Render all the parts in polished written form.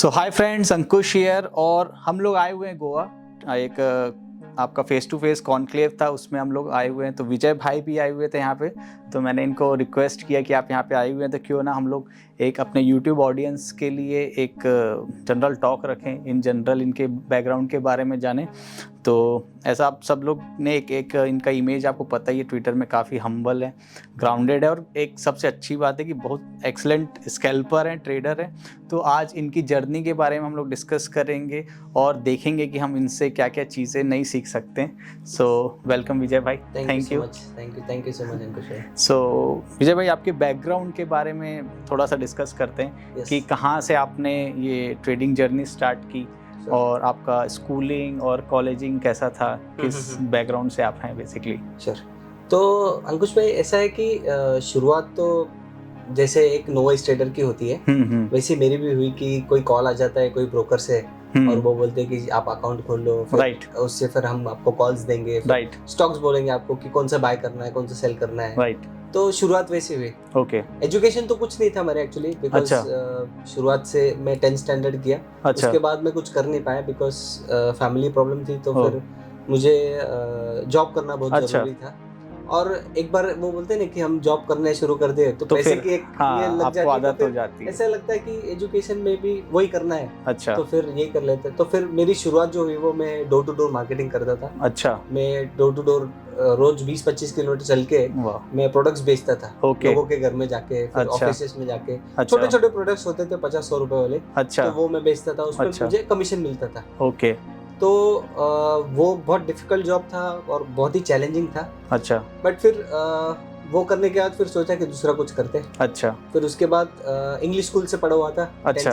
So hi friends, Ankush here और हम लोग आए हुए हैं गोवा। एक आपका फेस टू फेस कॉन्क्लेव था, उसमें हम लोग आए हुए हैं। तो विजय भाई भी आए हुए थे यहाँ पे, तो मैंने इनको रिक्वेस्ट किया कि आप यहाँ पे आए हुए हैं तो क्यों ना हम लोग एक अपने यूट्यूब ऑडियंस के लिए एक जनरल टॉक रखें, इन जनरल इनके बैकग्राउंड के बारे में जानें। तो ऐसा आप सब लोग ने एक इनका इमेज आपको पता ही है, ट्विटर में काफ़ी हम्बल है, ग्राउंडेड है और एक सबसे अच्छी बात है कि बहुत एक्सलेंट स्कैल्पर हैं, ट्रेडर हैं। तो आज इनकी जर्नी के बारे में हम लोग डिस्कस करेंगे और देखेंगे कि हम इनसे क्या क्या चीज़ें नई सीख सकते हैं। सो वेलकम विजय भाई। थैंक यू सो मच अंकुश भाई। सो विजय भाई, आपके बैकग्राउंड के बारे में थोड़ा सा डिस्कस करते हैं कि कहाँ से आपने ये ट्रेडिंग जर्नी स्टार्ट की और आपका स्कूलिंग और कॉलेजिंग कैसा था, किस बैकग्राउंड से आप हैं बेसिकली। श्योर। तो अंकुश भाई, ऐसा है कि शुरुआत तो जैसे एक नोवाइस ट्रेडर की होती है, वैसे मेरी भी हुई कि कोई कॉल आ जाता है कोई ब्रोकर से और वो बोलते हैं कि आप अकाउंट खोल लो, राइट, उससे फिर हम आपको कॉल्स देंगे, राइट, स्टॉक्स बोलेंगे आपको कि कौन सा बाय करना है कौन सा सेल करना है, राइट। तो शुरुआत वैसे हुई। ओके। एजुकेशन तो कुछ नहीं था मेरे एक्चुअली, बिकॉज शुरुआत से मैं 10th स्टैंडर्ड किया। अच्छा। उसके बाद मैं कुछ कर नहीं पाया बिकॉज फैमिली प्रॉब्लम थी, तो फिर मुझे जॉब करना बहुत जरूरी था। और एक बार वो बोलते हैं ना कि हम जॉब करने शुरू कर दे तो पैसे की एक ये लग जाती है, आदत हो जाती है। ऐसा लगता है कि एजुकेशन में भी वही करना है। अच्छा। तो फिर ये कर लेते। तो फिर मेरी शुरुआत जो हुई वो मैं डोर टू डोर मार्केटिंग करता था। अच्छा। मैं डोर टू डोर रोज 20-25 किलोमीटर चल के मैं प्रोडक्ट्स बेचता था। लोगों के घर में जाके, फिर ऑफिसेस में जाके। छोटे छोटे प्रोडक्ट्स होते थे 50-100 रुपए वाले। तो वो मैं बेचता था, उसमें मुझे कमीशन मिलता था। ओके। तो वो बहुत डिफिकल्ट जॉब था और बहुत ही चैलेंजिंग था। अच्छा। बट फिर वो करने के बाद फिर सोचा कि दूसरा कुछ करते। अच्छा। फिर उसके बाद इंग्लिश स्कूल से पढ़ा हुआ था। अच्छा।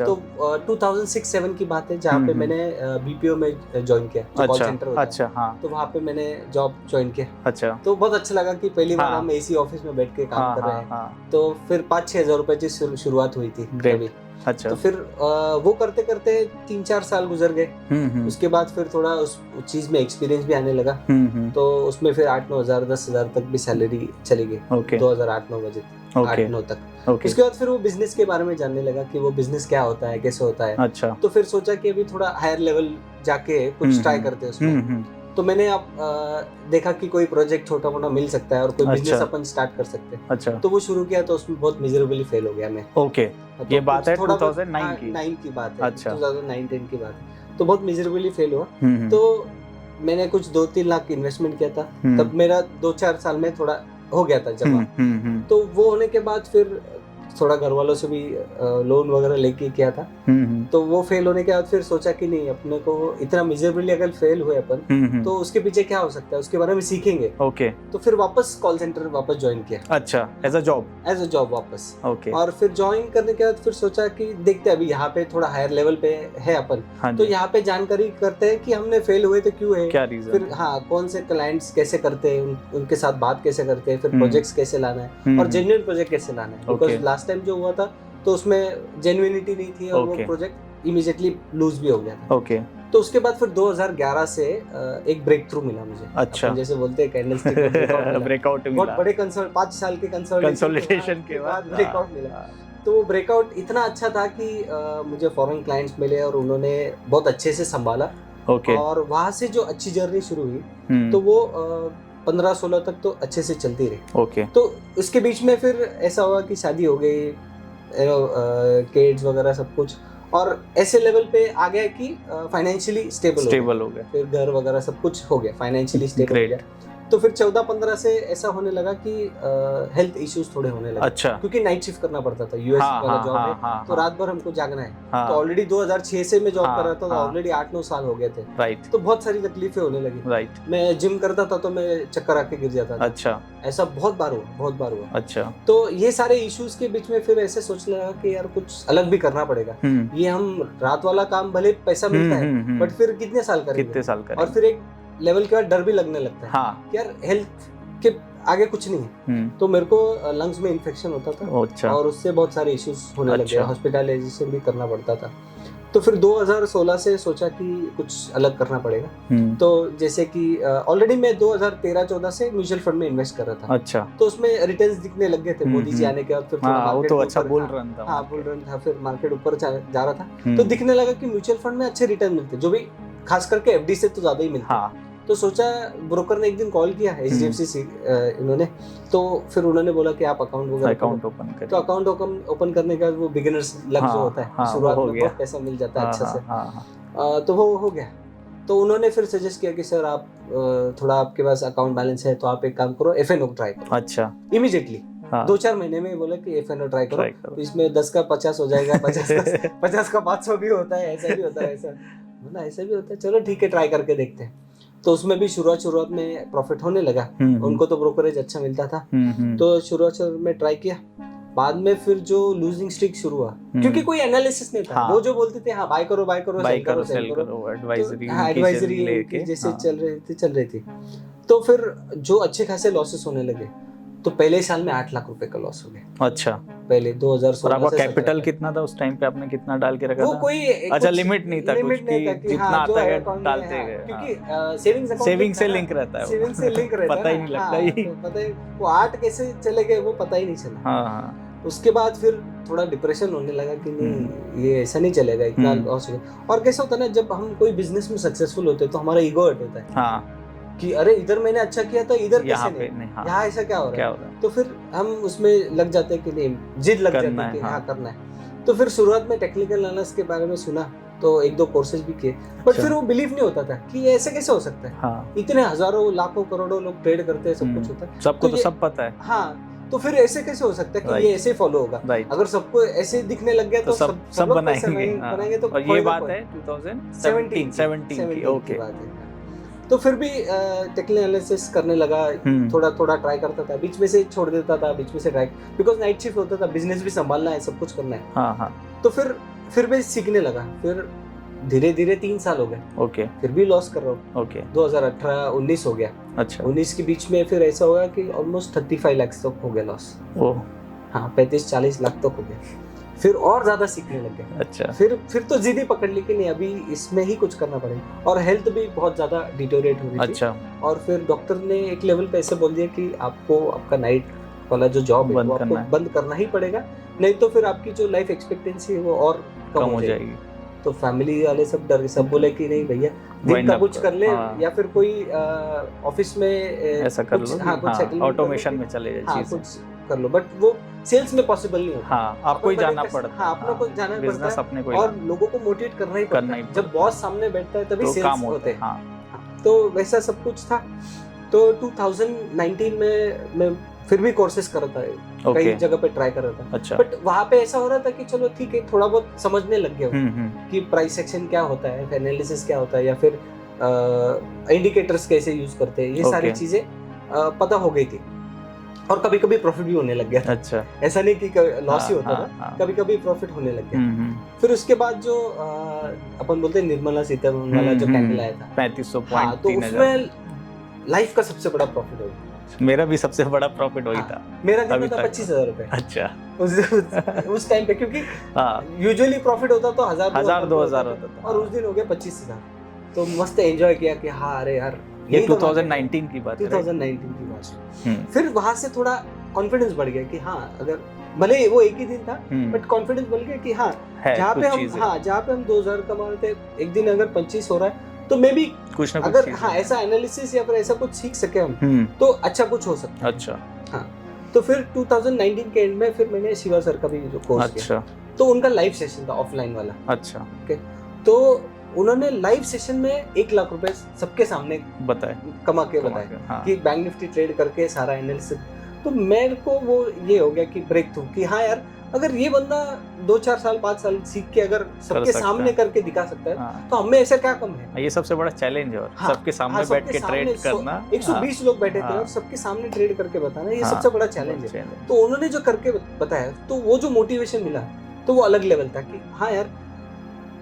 तो 2006-07 की बात है, जहाँ पे मैंने बीपीओ में ज्वाइन किया, जो कॉल सेंटर होता है। अच्छा, हाँ। तो वहाँ पे मैंने जॉब ज्वाइन किया। अच्छा। तो बहुत अच्छा लगा कि पहली बार हम एसी ऑफिस में बैठ के काम कर रहे हैं। तो फिर 5-6 हजार रुपए की शुरुआत हुई थी तभी। अच्छा। तो फिर वो करते करते 3-4 साल गुजर गए। उसके बाद फिर थोड़ा उस चीज में एक्सपीरियंस भी आने लगा। तो उसमें फिर 8-9 हजार 10 हजार तक भी सैलरी चली गई। 2008-9 बजे 8-9 तक। उसके बाद फिर वो बिजनेस के बारे में जानने लगा कि वो बिजनेस क्या होता है, कैसे होता है। अच्छा। तो फिर सोचा कि अभी थोड़ा हायर लेवल जाके कुछ ट्राई करते हैं उसमें। तो मैंने अब देखा कि कोई प्रोजेक्ट छोटा मोटा मिल सकता है और कोई बिजनेस अपन स्टार्ट कर सकते हैं। अच्छा। तो वो शुरू किया, तो उसमें बहुत मिजरेबली फेल हो गया मैं। ओके। तो ये बात है 2009 की बात है। अच्छा। 2009-10 की बात है। तो बहुत मिजरेबली फेल हुआ। तो मैंने कुछ 2-3 लाख इन्वेस्टमेंट किया था। तब मेरा 2-4 साल में थोड़ा हो गया था जमा। तो वो होने के बाद फिर थोड़ा घर वालों से भी लोन वगैरह लेके किया था। तो वो फेल होने के बाद फिर सोचा कि नहीं, अपने को इतना मिजरेबली अगर फेल हुए अपन, तो उसके पीछे क्या हो सकता है उसके बारे में सीखेंगे। ओके। तो फिर वापस कॉल सेंटर वापस ज्वाइन किया। अच्छा, एज अ जॉब वापस। ओके। और फिर ज्वाइन करने के बाद फिर सोचा कि देखते अभी यहाँ पे थोड़ा हायर लेवल पे है अपन, तो यहाँ पे जानकारी करते हैं कि हमने फेल हुए तो क्यों है, क्या रीजन, फिर हाँ कौन से क्लाइंट्स कैसे करते हैं, उनके साथ बात कैसे करते हैं, फिर प्रोजेक्ट्स कैसे लाना है और जेन्युइन प्रोजेक्ट कैसे लाना है। बिकॉज लास्ट टाइम जो हुआ था तो उसमें जेन्युइनिटी नहीं थी और वो प्रोजेक्ट इमीडिएटली लूज भी हो गया था। ओके। तो उसके बाद फिर 2011 से एक ब्रेक थ्रू मिला मुझे। अच्छा। जैसे बोलते हैं कैंडलस्टिक ब्रेकआउट मिला। बहुत बड़े 5 साल के कंसोलिडेशन के बाद ब्रेकआउट मिला। तो वो ब्रेकआउट इतना अच्छा था कि मुझे फॉरेन क्लाइंट्स मिले और उन्होंने बहुत अच्छे से संभाला। ओके। और वहां से जो अच्छी जर्नी शुरू हुई, तो वो 15-16 तक तो अच्छे से चलती रही। ओके। तो उसके बीच में फिर ऐसा हुआ कि शादी हो गई, किड्स वगैरह सब कुछ, और ऐसे लेवल पे आ गया कि फाइनेंशियली स्टेबल हो गया। फिर घर वगैरह सब कुछ हो गया, फाइनेंशियली स्टेबल हो गया। तो फिर 14-15 से ऐसा होने लगा कि हेल्थ इश्यूज थोड़े होने लगे। अच्छा। क्योंकि नाइट शिफ्ट करना पड़ता था, यूएस वाला जॉब है। तो रात भर हमको जागना है। तो ऑलरेडी 2006 से मैं जॉब कर रहा था, तो ऑलरेडी 8-9 साल हो गए थे। राइट। तो बहुत सारी तकलीफें होने लगी। राइट। मैं जिम करता था तो मैं चक्कर आके गिर जाता था। अच्छा। ऐसा बहुत बार हुआ। अच्छा। तो ये सारे इश्यूज के बीच में फिर ऐसे सोचने लगा कि यार कुछ अलग भी करना पड़ेगा। ये हम रात वाला काम भले पैसा मिलता है, बट फिर कितने साल करेंगे। और फिर एक लेवल के बाद डर भी लगने लगता है। हाँ। यार हेल्थ के आगे कुछ नहीं है। तो मेरे को लंग्स में इन्फेक्शन होता था। अच्छा। और उससे बहुत सारे इश्यूज होने लगे, हॉस्पिटलाइजेशन भी करना पड़ता था। तो फिर 2016 से सोचा कि कुछ अलग करना पड़ेगा। तो जैसे कि ऑलरेडी मैं 2013-14 से म्यूचुअल फंड में इन्वेस्ट कर रहा था। अच्छा। तो उसमें रिटर्न्स दिखने लग गए थे मोदी जी आने के बाद। फिर थोड़ा वो तो अच्छा बुल रन था। हाँ, बुल रन था। फिर मार्केट ऊपर जा रहा था, तो दिखने लगा कि म्यूचुअल फंड में अच्छे रिटर्न मिलते, जो भी खास करके एफडी से तो ज्यादा ही मिलते। तो सोचा, ब्रोकर ने एक दिन कॉल किया HDFC से इन्होंने, तो फिर उन्होंने बोला कि आप अकाउंट ओपन करें। तो अकाउंट ओपन करने के बाद वो बिगिनर्स लग जो होता है, शुरुआत में बहुत पैसा मिल जाता है अच्छा से। तो वो हो गया। तो उन्होंने फिर सजेस्ट किया कि सर आप थोड़ा आपके पास अकाउंट बैलेंस है तो आप एक काम करो, FNO ट्राई करो। अच्छा। इमीडिएटली 2-4 महीने में बोला कि FNO ट्राई करो। तो इसमें 10 का 50 हो जाएगा, 50 का 500 भी होता है, ऐसा भी होता है। ऐसा भी होता है, चलो ठीक है, ट्राई करके देखते हैं। तो उसमें भी शुरुआत में प्रॉफिट होने लगा। उनको तो ब्रोकरेज अच्छा मिलता था। तो शुरुआत में ट्राई किया। बाद में फिर जो लूजिंग स्ट्रीक शुरू हुआ, क्योंकि कोई एनालिसिस नहीं था। वो जो बोलते थे हाँ बाय करो सेल करो, एडवाइजरी लेके जैसे चल रही थी। तो फिर जो अच्छे खासे लॉसेस होने लगे, तो पहले साल में 8 लाख रुपए का लॉस हो गया। अच्छा। पहले 2016 आपका कैपिटल कितना था उस टाइम पे? आपने कितना डाल के रखा था? वो कोई अच्छा लिमिट नहीं था कुछ कि जितना आता है डालते गए, क्योंकि सेविंग से लिंक रहता है, पता ही नहीं लगता। पता ही वो 8 कैसे चले गए वो पता ही नहीं चला। उसके बाद फिर थोड़ा डिप्रेशन होने लगा कि नहीं ये ऐसा नहीं चलेगा, इतना लॉस हो गया। और कैसा होता है ना, जब हम कोई बिजनेस में सक्सेसफुल होते हैं तो हमारा ईगो हर्ट होता है कि अरे इधर मैंने अच्छा किया था, इधर कैसे नहीं, यहाँ ऐसा क्या हो रहा है। तो फिर हम उसमें लग जाते हैं कि नहीं, जिद लग जाती है कि हाँ करना है। तो फिर शुरुआत में टेक्निकल एनालिसिस के बारे में सुना, तो 1-2 कोर्सेज भी किए, बट फिर वो बिलीव नहीं होता था कि ये ऐसे कैसे हो सकता है। इतने हजारों लाखों करोड़ों लोग ट्रेड करते हैं, सब कुछ होता है, सबको तो सब पता है। हाँ, तो फिर ऐसे कैसे हो सकता है कि ये ऐसे फॉलो होगा। अगर सबको ऐसे दिखने लग गया तो सब बनाएंगे। तो ये बात है 2017 की। ओके। तो फिर भी टेक्निकल एनालिसिस करने लगा, थोड़ा ट्राई करता था, बीच में से छोड़ देता था, बीच में से ट्राई, बिकॉज नाइट शिफ्ट होता था, बिजनेस भी संभालना है, सब कुछ करना है। तो फिर भी सीखने लगा। फिर धीरे धीरे 3 साल हो गए। ओके। फिर भी लॉस कर रहा हूँ। ओके। 2018-19 हो गया। अच्छा। 19 के बीच में फिर ऐसा होगा कि ऑलमोस्ट 35 लाख तक हो गया लॉस। हाँ, 35-40 लाख तक हो गया। फिर और ज्यादा सीखने लग गए। अच्छा। फिर तो जिद ही पकड़ ली कि नहीं, अभी इसमें ही कुछ करना पड़ेगा। और हेल्थ भी बहुत ज्यादा डिटोरेट हो रही थी। अच्छा। और फिर डॉक्टर ने एक लेवल पे ऐसे बोल दिया कि आपको आपका नाइट वाला जो जॉब है वो आपको बंद करना ही पड़ेगा, नहीं तो फिर आपकी जो लाइफ एक्सपेक्टेंसी है वो और कम हो जाएगी। तो फैमिली वाले सब बोले कि नहीं भैया, दिन का कुछ कर ले, या फिर कोई ऑफिस में ऐसा कर लो, कुछ ऑटोमेशन में चले जाए, कुछ कर लो। बट वो सेल्स में पॉसिबल नहीं होता। आपको ही जाना पड़ता है। अपने को जाना पड़ता है और लोगों को मोटिवेट करना ही पड़ता है। जब बॉस सामने बैठता है तभी सेल्स होते हैं। तो वैसा सब कुछ था। तो 2019 में मैं फिर भी कोर्सेज कर रहा था, कई जगह पे ट्राई कर रहा था। अच्छा। बट वहाँ पे ऐसा हो रहा था कि चलो ठीक है, थोड़ा बहुत समझने लग गया कि प्राइस सेक्शन क्या होता है, एनालिसिस क्या होता है, या फिर इंडिकेटर्स कैसे यूज करते हैं, ये सारी चीजें पता हो गई थी। और कभी कभी प्रॉफिट भी होने लग गया। अच्छा। ऐसा नहीं कि लॉस ही होता था, कभी कभी प्रॉफिट होने लग गया। फिर उसके बाद जो अपन बोलते हैं निर्मला सीतारमण वाला जो कैंडल आया था 3500 पॉइंट, तो उसमें लाइफ का सबसे बड़ा प्रॉफिट हो गया। मेरा भी सबसे बड़ा प्रॉफिट वही था। मेरा कितना था? 25,000 रुपए। अच्छा। उस टाइम पे, क्योंकि यूजुअली प्रॉफिट होता तो 1,000-2,000 होता था, और उस दिन हो गया 25,000। तो मस्त एंजॉय किया कि हाँ अरे यार, ये 2019 की बात है। 2019 की बात। फिर वहां से थोड़ा कॉन्फिडेंस बढ़ गया कि हाँ, अगर भले वो एक ही दिन था, बट कॉन्फिडेंस बढ़ गया कि हाँ, जहाँ पे हम 2,000 कमा रहे थे, एक दिन अगर 25 हो रहा है तो मैं भी कुछ ना अगर ऐसा एनालिसिस या फिर ऐसा कुछ सीख सके हम, तो अच्छा कुछ हो सकता है। अच्छा। हाँ, तो फिर 2019 के एंड में फिर मैंने शिवा सर का भी जो कोर्स किया, तो उनका लाइव सेशन था, ऑफलाइन वाला। अच्छा। ओके। तो उन्होंने लाइव सेशन में 1 लाख रुपए सबके सामने कमा के बताया कि बैंक निफ्टी ट्रेड करके सारा एनालिसिस। तो मेरे को वो ये हो गया कि ब्रेक थ्रू कि हाँ यार, अगर ये बंदा 2-4 साल 5 साल सीख के अगर सबके सामने करके दिखा सकता है, तो हमें ऐसा क्या कम है। ये सबसे बड़ा चैलेंज है। सबके सामने बैठ के ट्रेड करना। 120 लोग बैठे थे और सबके सामने ट्रेड करके बताना, ये सबसे बड़ा चैलेंज है। तो उन्होंने जो करके बताया, तो वो जो मोटिवेशन मिला, तो वो अलग लेवल था कि हाँ यार,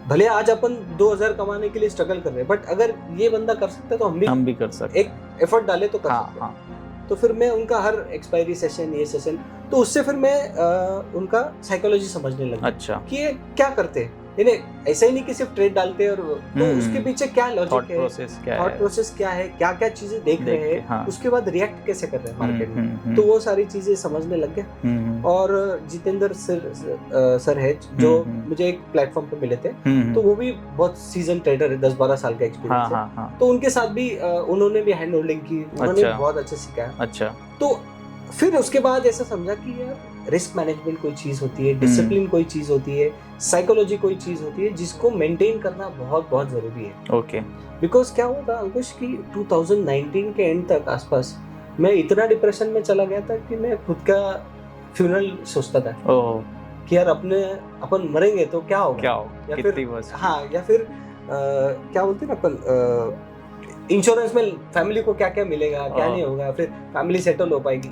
भले आज अपन 2,000 कमाने के लिए स्ट्रगल कर रहे हैं, बट अगर ये बंदा कर सकता है तो हम भी कर सकते, एक एफर्ट डाले तो कर सकते हैं। तो फिर मैं उनका हर एक्सपायरी सेशन, ये सेशन, तो उससे फिर मैं उनका साइकोलॉजी समझने लगा। अच्छा। कि ये क्या करते हैं, नहीं ऐसा ही नहीं कि सिर्फ ट्रेड डालते और तो उसके पीछे क्या लॉजिक है, थॉट प्रोसेस क्या है, क्या क्या चीजें देख रहे हैं, हाँ। उसके बाद रिएक्ट कैसे कर रहे हैं मार्केट में, तो वो सारी चीजें समझने लग गया। और जितेंद्र सर है जो मुझे एक प्लेटफॉर्म पे मिले थे, तो वो भी बहुत सीजन ट्रेडर है, 10-12 साल का एक्सपीरियंस है, तो उनके साथ भी उन्होंने भी हैंड होल्डिंग की, उन्होंने बहुत अच्छे सिखाया। अच्छा, तो फिर उसके बाद ऐसा समझा कि यार रिस्क मैनेजमेंट कोई चीज होती है, डिसिप्लिन कोई चीज होती है, साइकोलॉजी कोई चीज होती है जिसको मेंटेन करना बहुत बहुत जरूरी है। ओके, बिकॉज क्या हुआ था अंकुश कि 2019 के एंड तक आसपास मैं इतना डिप्रेशन में चला गया था कि मैं खुद का फ्यूनरल सोचता था कि यार अपन मरेंगे तो क्या होगा, या फिर हाँ, या फिर क्या बोलते हैं ना अपन, इंश्योरेंस में फैमिली को क्या क्या मिलेगा, क्या नहीं होगा, फिर फैमिली सेटल हो पाएगी,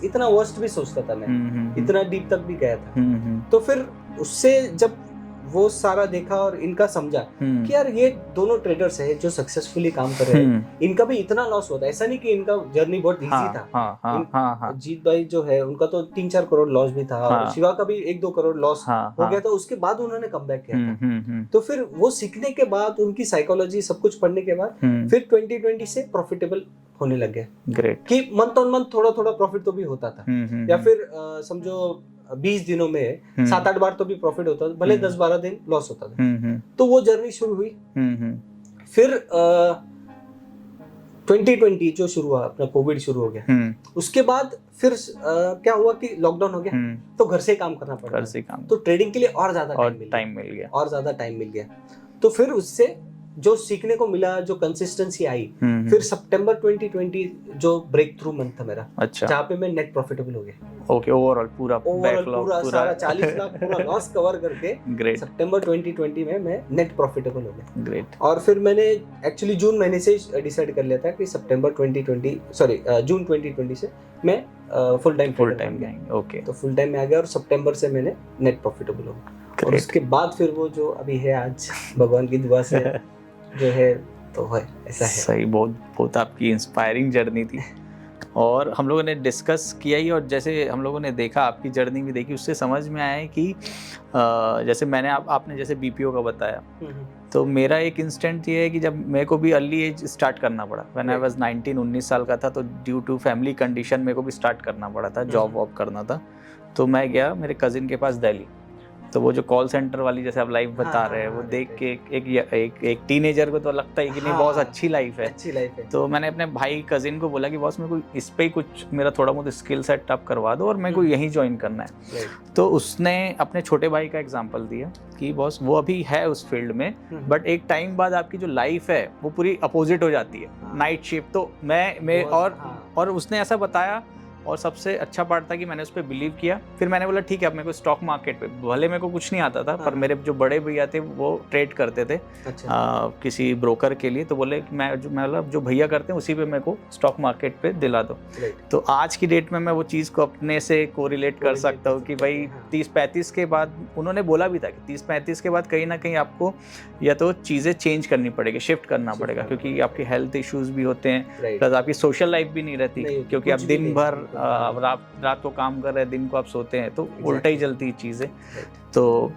इतना वर्स्ट भी सोचता था मैं, इतना डीप तक भी गया था। तो फिर उससे जब वो सारा देखा और इनका समझा कि यार ये दोनों ट्रेडर्स हैं जो सक्सेसफुली काम कर रहे हैं, इनका भी इतना लॉस होता है, ऐसा नहीं कि इनका जर्नी बहुत इजी था। जीत भाई जो है उनका तो 3-4 करोड़ लॉस भी था, और शिवा का भी 1-2 करोड़ लॉस हो गया था, उसके बाद उन्होंने कमबैक किया था। तो फिर वो सीखने के बाद, उनकी साइकोलॉजी सब कुछ पढ़ने के बाद फिर 2020 से प्रॉफिटेबल होने लग गए। ग्रेट, कि मंथ ऑन मंथ थोड़ा थोड़ा प्रॉफिट तो भी होता था, या फिर समझो 20 दिनों में 7-8 बार तो भी प्रॉफिट होता था, भले 10-12 दिन लॉस होता था। तो वो जर्नी शुरू हुई। फिर 2020 जो शुरू हुआ, अपना कोविड शुरू हो गया, उसके बाद फिर क्या हुआ कि लॉकडाउन हो गया, तो घर से काम करना पड़ा, तो ट्रेडिंग के लिए और ज्यादा टाइम मिल गया। तो फिर उससे जो सीखने को मिला, जो कंसिस्टेंसी आई, फिर सितंबर 2020 जो ब्रेक थ्रू मंथ था मेरा, अच्छा, जहाँ पे मैं नेट प्रॉफिटेबल हो गया। ओके, ओवरऑल पूरा सारा 40 लाख पूरा लॉस कवर करके सितंबर 2020 में मैं नेट प्रॉफिटेबल हो गया। ग्रेट। और फिर मैंने एक्चुअली जून महीने से डिसाइड कर लिया था कि जून 2020 से मैं फुल टाइम गया। ओके, तो फुल टाइम में आ गया और सितंबर से मैंने नेट प्रॉफिटेबल हो गया। और उसके बाद फिर वो जो अभी है आज, भगवान की दुआ से जो है तो है, ऐसा है। सही, बहुत आपकी इंस्पायरिंग जर्नी थी, और हम लोगों ने डिस्कस किया ही, और जैसे हम लोगों ने देखा, आपकी जर्नी भी देखी, उससे समझ में आया है कि जैसे मैंने आपने जैसे बीपीओ का बताया, तो मेरा एक इंस्टेंट ये है कि जब मेरे को भी अर्ली एज स्टार्ट करना पड़ा, व्हेन आई वाज 19 साल का था, तो ड्यू टू फैमिली कंडीशन मेरे को भी स्टार्ट करना पड़ा था, जॉब वॉब करना था। तो मैं गया मेरे कजिन के पास दिल्ली, तो वो जो कॉल सेंटर वाली जैसे आप लाइफ बता रहे हैं, वो देख के एक टीनेजर को तो लगता है कि नहीं बहुत अच्छी लाइफ है। तो मैंने अपने भाई कजिन को बोला कि बॉस मेरे को इस पे कुछ मेरा थोड़ा बहुत स्किल सेट अप करवा दो और मेरे को यहीं ज्वाइन करना है। तो उसने अपने छोटे भाई का एग्जांपल दिया कि बॉस वो अभी है उस फील्ड में, बट एक टाइम बाद आपकी जो लाइफ है वो पूरी अपोजिट हो जाती है, नाइट शिफ्ट। तो मैं और उसने ऐसा बताया, और सबसे अच्छा पार्ट था कि मैंने उस पर बिलीव किया। फिर मैंने बोला ठीक है, अब मेरे को स्टॉक मार्केट पे, भले मेरे को कुछ नहीं आता था, पर मेरे जो बड़े भैया थे वो ट्रेड करते थे किसी ब्रोकर के लिए, तो बोले कि मैं जो भैया करते हैं उसी पे मेरे को स्टॉक मार्केट पे दिला दो। तो आज की डेट में मैं वो चीज़ को अपने से कोरिलेट कर सकता हूँ कि भाई 30-35 के बाद, उन्होंने बोला भी था कि 30-35 के बाद कहीं ना कहीं आपको या तो चीज़ें चेंज करनी पड़ेगी, शिफ्ट करना पड़ेगा, क्योंकि आपके हेल्थ इश्यूज भी होते हैं, प्लस आपकी सोशल लाइफ भी नहीं रहती, क्योंकि आप दिन भर रात को काम कर रहे हैं, दिन को आप सोते हैं, तो उल्टा ही चलती चीज़ें। तो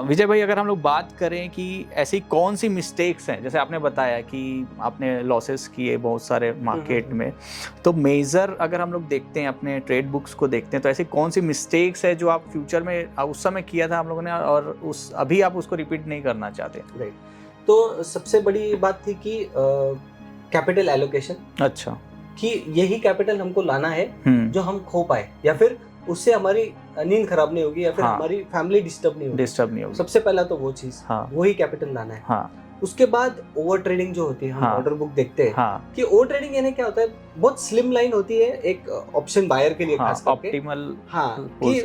विजय भाई, अगर हम लोग बात करें कि ऐसी कौन सी मिस्टेक्स हैं, जैसे आपने बताया कि आपने लॉसेस किए बहुत सारे मार्केट में, तो मेजर अगर हम लोग देखते हैं, अपने ट्रेड बुक्स को देखते हैं, तो ऐसी कौन सी मिस्टेक्स है जो आप फ्यूचर में उस समय किया था हम लोगों ने, और अभी आप उसको रिपीट नहीं करना चाहते? राइट। तो सबसे बड़ी बात थी कि कैपिटल एलोकेशन, अच्छा, कि यही कैपिटल हमको लाना है जो हम खो पाए, या फिर उससे हमारी नींद खराब नहीं होगी, या फिर हमारी फैमिली डिस्टर्ब नहीं होगी। सबसे पहला तो वो चीज, वही कैपिटल लाना है। उसके बाद ओवर ट्रेडिंग जो होती है, हम ऑर्डर बुक देखते हैं कि ओवर ट्रेडिंग यानी क्या होता है, बहुत स्लिम लाइन होती है एक ऑप्शन बायर के लिए, खास करके ऑप्टिमल, कि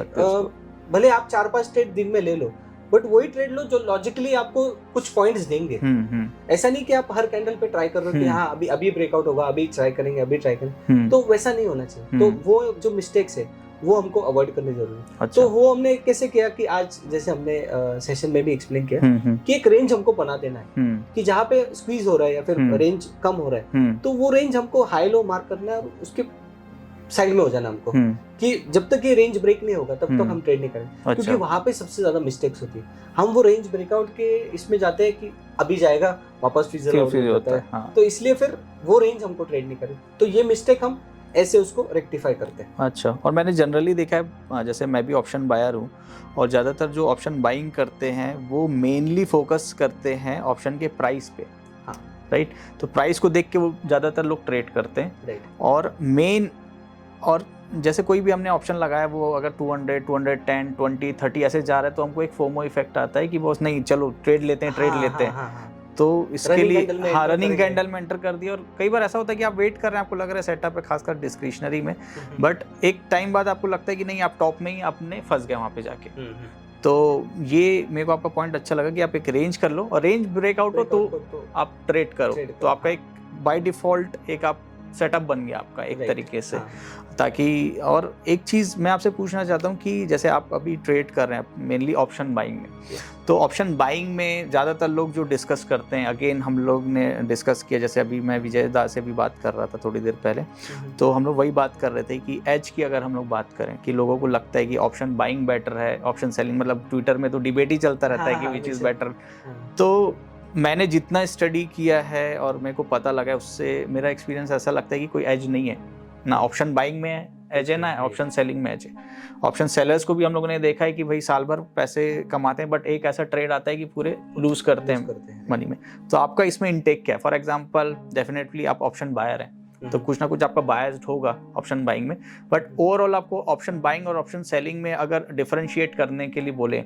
भले आप 4-5 ट्रेड दिन में ले लो, बट वही ट्रेड लो जो लॉजिकली आपको कुछ पॉइंट्स देंगे। ऐसा नहीं कि आप हर कैंडल पे ट्राई कर रहे हो कि हाँ अभी ब्रेकआउट होगा, अभी ट्राई करेंगे, तो वैसा नहीं होना चाहिए। तो वो जो मिस्टेक्स है वो हमको अवॉइड करनी जरूरी है। अच्छा। तो वो हमने कैसे किया कि आज जैसे हमने सेशन में भी एक्सप्लेन किया कि एक रेंज हमको बना देना है कि जहाँ पे स्क्वीज हो रहा है या फिर रेंज कम हो रहा है, तो वो रेंज हमको हाई लो मार्क करना है, और उसके साइड में हो जाना हमको, कि जब तक ये रेंज ब्रेक नहीं होगा तब तक हम ट्रेड नहीं करेंगे। अच्छा। क्योंकि वहां पे सबसे ज्यादा मिस्टेक्स होती है, हम वो रेंज ब्रेकआउट के इसमें जाते हैं कि अभी जाएगा वापस फिजल आउट होता है। हाँ। तो इसलिए फिर वो रेंज हमको ट्रेड नहीं करें, तो ये मिस्टेक हम ऐसे उसको रेक्टिफाई करते हैं। अच्छा, और मैंने जनरली देखा है, जैसे मैं भी ऑप्शन बायर हूँ, और ज़्यादातर जो ऑप्शन बाइंग करते हैं वो मेनली फोकस करते हैं ऑप्शन के प्राइस पे। हाँ। राइट, तो प्राइस को देख के वो ज़्यादातर लोग ट्रेड करते हैं। राइट। और मेन, और जैसे कोई भी हमने ऑप्शन लगाया वो अगर 200, 210, 20, 30 ऐसे जा रहा है तो हमको एक फोमो इफेक्ट आता है कि बॉस नहीं चलो ट्रेड लेते हैं, ट्रेड लेते हैं। तो इसके लिए हाँ, रनिंग कैंडल में एंटर कर दिया। और कई बार ऐसा होता है कि आप वेट कर रहे हैं, आपको लग रहा है सेटअप है, खासकर डिस्क्रिशनरी में, बट एक टाइम बाद आपको लगता है कि नहीं आप टॉप में ही आपने फंस गए वहाँ पे जाके। तो ये मेरे को आपका पॉइंट अच्छा लगा कि आप एक रेंज कर लो, और रेंज ब्रेकआउट हो तो आप ट्रेड करो, तो आपका एक बाय डिफॉल्ट एक आप सेटअप बन गया आपका एक तरीके से। ताकि, और एक चीज़ मैं आपसे पूछना चाहता हूँ कि जैसे आप अभी ट्रेड कर रहे हैं मेनली ऑप्शन बाइंग में, तो ऑप्शन बाइंग में ज़्यादातर लोग जो डिस्कस करते हैं, अगेन हम लोग ने डिस्कस किया, जैसे अभी मैं विजय दा से भी बात कर रहा था थोड़ी देर पहले, तो हम लोग वही बात कर रहे थे कि एज की अगर हम लोग बात करें कि लोगों को लगता है कि ऑप्शन बाइंग बेटर है, ऑप्शन सेलिंग, मतलब ट्विटर में तो डिबेट ही चलता रहता है कि विच इज़ बेटर। तो मैंने जितना स्टडी किया है और मेरे को पता लगा है, उससे मेरा एक्सपीरियंस ऐसा लगता है कि कोई एज नहीं है, ना ऑप्शन बाइंग में एज है ना ऑप्शन सेलिंग में एज है। ऑप्शन सेलर्स को भी हम लोगों ने देखा है कि भाई साल भर पैसे कमाते हैं, बट एक ऐसा ट्रेड आता है कि पूरे लूज करते हैं मनी में। तो आपका इसमें इनटेक क्या है? फॉर एग्जांपल डेफिनेटली आप ऑप्शन बायर हैं तो कुछ ना कुछ आपका बायस्ड होगा ऑप्शन बाइंग में, बट ओवरऑल आपको ऑप्शन बाइंग और ऑप्शन सेलिंग में अगर डिफरेंशिएट करने के लिए बोले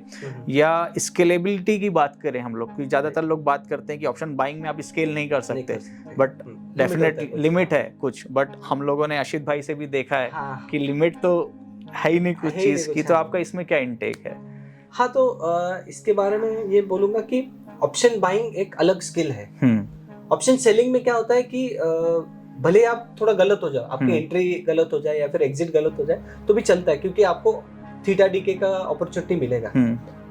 या स्केलेबिलिटी की बात करें हम लोग, क्योंकि ज़्यादातर लोग बात करते हैं कि ऑप्शन बाइंग में आप स्केल नहीं कर सकते, बट डेफिनेटली लिमिट है कुछ, बट हम लोगों ने अशित भाई से भी देखा है कि लिमिट तो है ही नहीं कुछ चीज़ की। तो आपका इसमें क्या इनटेक है? हाँ, तो इसके बारे में ये बोलूँगा कि ऑप्शन बाइंग एक अलग स्किल है। ऑप्शन सेलिंग में क्या होता है कि भले आप थोड़ा गलत हो जाओ, आपकी एंट्री गलत हो जाए या फिर एग्जिट गलत हो जाए तो भी चलता है, क्योंकि आपको थीटा डीके का अपॉर्चुनिटी मिलेगा।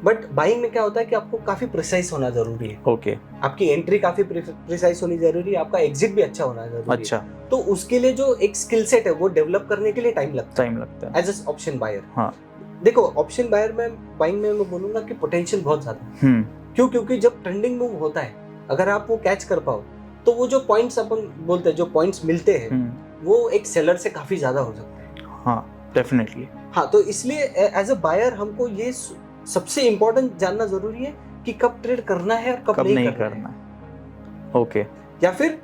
बट बाइंग में क्या होता है कि आपको काफी प्रिसाइज होना जरूरी है। ओके। आपकी एंट्री काफी प्रिसाइज होनी जरूरी है, आपका एग्जिट भी अच्छा होना जरूरी अच्छा है। तो उसके लिए जो एक स्किल सेट है वो डेवलप करने के लिए टाइम लगता है एज एन ऑप्शन बायर। हाँ। देखो ऑप्शन बायर में बाइंग में मैं बोलूंगा कि पोटेंशियल बहुत ज्यादा है। क्यों? क्योंकि जब ट्रेंडिंग मूव होता है, अगर आप वो कैच कर पाओ तो वो जो पॉइंट्स अपन बोलते हैं, जो पॉइंट्स मिलते हैं वो एक सेलर से काफी ज्यादा हो सकते हैं। हाँ डेफिनेटली। हाँ, तो इसलिए एज अ बायर हमको ये सबसे इम्पोर्टेंट जानना जरूरी है कि कब ट्रेड करना है और कब नहीं करना है। ओके। या फिर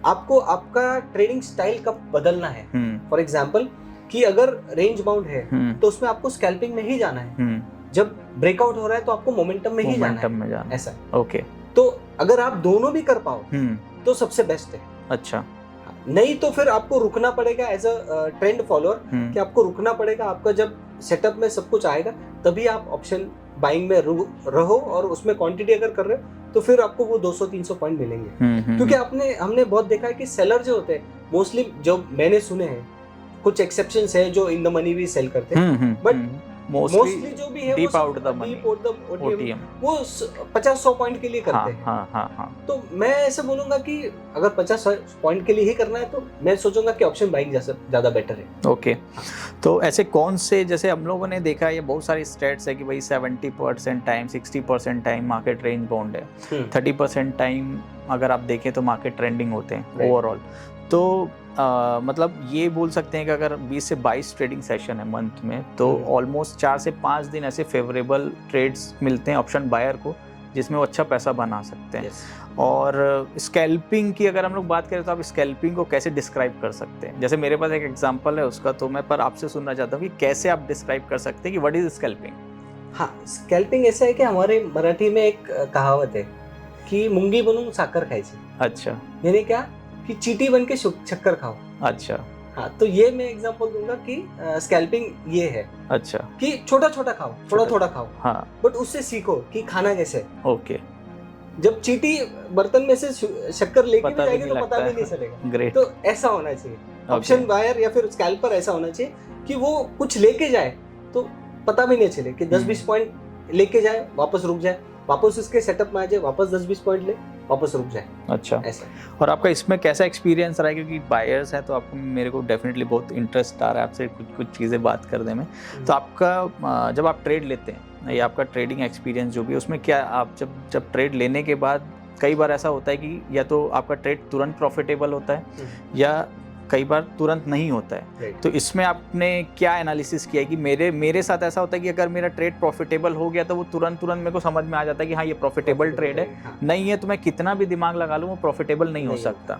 आपको आपका ट्रेडिंग स्टाइल कब बदलना है। फॉर एग्जाम्पल कि अगर रेंज बाउंड है तो उसमें आपको स्कैल्पिंग में ही जाना है। जब ब्रेकआउट हो रहा है तो आपको मोमेंटम में ही जाना है। ऐसा। ओके। तो अगर आप दोनों भी कर पाओ तो सबसे बेस्ट है। अच्छा। नहीं तो फिर आपको रुकना पड़ेगा एज अ ट्रेंड फॉलोअर, कि आपको रुकना पड़ेगा। आपका जब सेटअप में सब कुछ आएगा तभी आप ऑप्शन बाइंग में रहो, और उसमें क्वांटिटी अगर कर रहे हो तो फिर आपको वो 200-300 पॉइंट मिलेंगे। क्योंकि हमने बहुत देखा है कि सेलर जो होते हैं मोस्टली, जो मैंने सुने हैं, कुछ एक्सेप्शंस है जो इन द मनी भी सेल करते हैं, बट मोस्टली जो भी है deep out the money, OTM, वो 50-100 पॉइंट के लिए करते हैं। हाँ। तो मैं ऐसे बोलूंगा कि अगर 50 पॉइंट के लिए ही करना है तो मैं सोचूंगा कि ऑप्शन बाइंग ज्यादा बेटर है। ओके। तो ऐसे कौन से, जैसे हम लोगों ने देखा है ये बहुत सारी स्टेट्स है कि भाई 70% time, 60% time market range bound है, 30% टाइम अगर आप देखें तो मार्केट ट्रेंडिंग होते हैं ओवरऑल। तो मतलब ये बोल सकते हैं कि अगर 20 से 22 ट्रेडिंग सेशन है मंथ में, तो ऑलमोस्ट 4 से 5 दिन ऐसे फेवरेबल ट्रेड्स मिलते हैं ऑप्शन बायर को जिसमें वो अच्छा पैसा बना सकते हैं। और स्कैल्पिंग की अगर हम लोग बात करें तो आप स्कैल्पिंग को कैसे डिस्क्राइब कर सकते हैं? जैसे मेरे पास एक एग्जांपल है उसका, तो मैं पर आपसे सुनना चाहता हूँ कि कैसे आप डिस्क्राइब कर सकते हैं कि व्हाट इज स्कैल्पिंग? हाँ, स्कैल्पिंग ऐसा है कि हमारे मराठी में एक कहावत है कि मुंगी बनून साखर खायची। अच्छा। यानी क्या कि चीटी बन के शक्कर खाओ। अच्छा। हाँ, तो ये मैं एग्जांपल दूंगा कि स्कैल्पिंग ये है। अच्छा। कि छोटा छोटा खाओ, थोड़ा खाओ। हाँ। बट उससे सीखो कि खाना कैसे। ओके। जब चीटी बर्तन में से शक्कर लेके भी जाएगी तो पता भी नहीं चलेगा। ग्रेट। तो ऐसा होना चाहिए ऑप्शन बायर या फिर स्कैल्पर, ऐसा होना चाहिए कि वो कुछ लेके जाए तो पता भी नहीं चले कि 10-20 पॉइंट लेके जाए, वापस रुक जाए, वापस उसके सेटअप में आ जाए, वापस 10-20 पॉइंट ले, वापस रुक जाए। अच्छा, ऐसा। और आपका इसमें कैसा एक्सपीरियंस रहा है, क्योंकि बायर्स है तो आपको, मेरे को डेफिनेटली बहुत इंटरेस्ट आ रहा है आपसे कुछ चीज़ें बात करने में। तो आपका जब आप ट्रेड लेते हैं या आपका ट्रेडिंग एक्सपीरियंस जो भी, उसमें क्या आप जब ट्रेड लेने के बाद कई बार ऐसा होता है कि या तो आपका ट्रेड तुरंत प्रॉफिटेबल होता है या कई बार तुरंत नहीं होता है, तो इसमें आपने क्या एनालिसिस किया है कि मेरे साथ ऐसा होता है कि अगर मेरा ट्रेड प्रॉफिटेबल हो गया तो वो तुरंत मेरे को समझ में आ जाता है कि हाँ ये प्रॉफिटेबल ट्रेड है, नहीं है तो मैं कितना भी दिमाग लगा लूँ वो प्रॉफिटेबल नहीं हो सकता।